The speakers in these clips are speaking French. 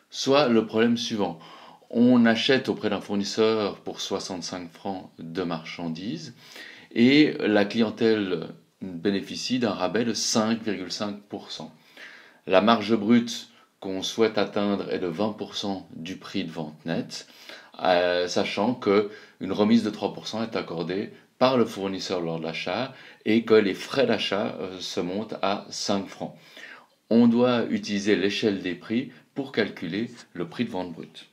soit le problème suivant. On achète auprès d'un fournisseur pour 65 francs de marchandises et la clientèle bénéficie d'un rabais de 5,5%. La marge brute qu'on souhaite atteindre est de 20% du prix de vente net, sachant qu'une remise de 3% est accordée par le fournisseur lors de l'achat et que les frais d'achat se montent à 5 francs. On doit utiliser l'échelle des prix pour calculer le prix de vente brut.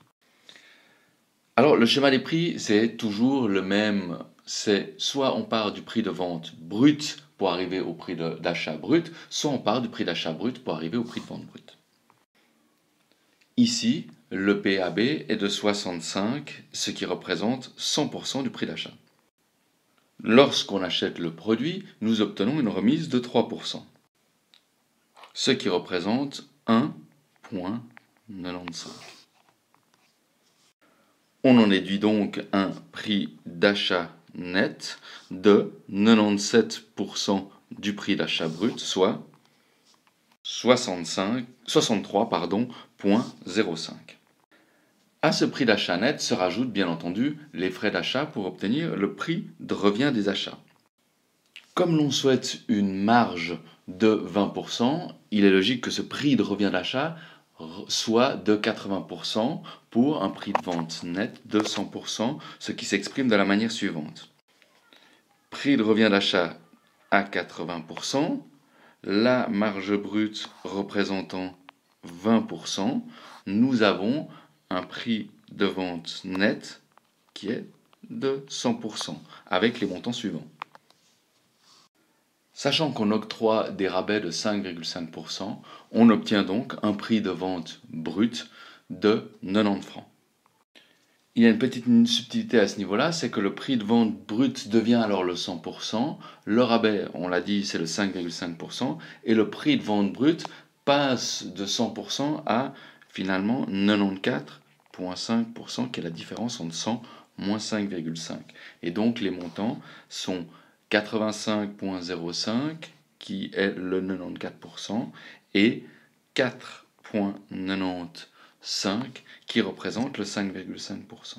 Alors le schéma des prix, c'est toujours le même. C'est soit on part du prix de vente brut pour arriver au prix d'achat brut, soit on part du prix d'achat brut pour arriver au prix de vente brut. Ici, le PAB est de 65, ce qui représente 100% du prix d'achat. Lorsqu'on achète le produit, nous obtenons une remise de 3%, ce qui représente 1,95. On en déduit donc un prix d'achat net de 97% du prix d'achat brut, soit 63,05. À ce prix d'achat net se rajoutent bien entendu les frais d'achat pour obtenir le prix de revient des achats. Comme l'on souhaite une marge de 20%, il est logique que ce prix de revient d'achat soit de 80% pour un prix de vente net de 100%, ce qui s'exprime de la manière suivante. Prix de revient d'achat à 80%, la marge brute représentant 20%, nous avons un prix de vente net qui est de 100%, avec les montants suivants. Sachant qu'on octroie des rabais de 5,5%, on obtient donc un prix de vente brut de 90 francs. Il y a une petite subtilité à ce niveau-là, c'est que le prix de vente brut devient alors le 100%, le rabais, on l'a dit, c'est le 5,5%, et le prix de vente brut passe de 100% à finalement 94,5%, qui est la différence entre 100 moins 5,5. Et donc les montants sont 85,05 qui est le 94% et 4,95 qui représente le 5,5%.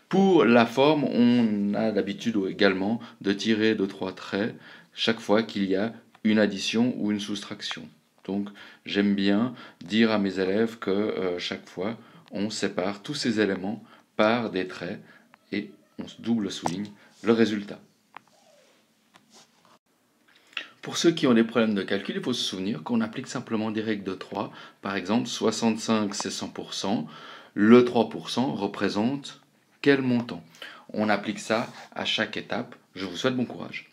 Pour la forme, on a l'habitude également de tirer 2-3 traits chaque fois qu'il y a une addition ou une soustraction. Donc j'aime bien dire à mes élèves que chaque fois on sépare tous ces éléments par des traits et on double souligne le résultat. Pour ceux qui ont des problèmes de calcul, il faut se souvenir qu'on applique simplement des règles de 3. Par exemple, 65 c'est 100%, le 3% représente quel montant? On applique ça à chaque étape. Je vous souhaite bon courage.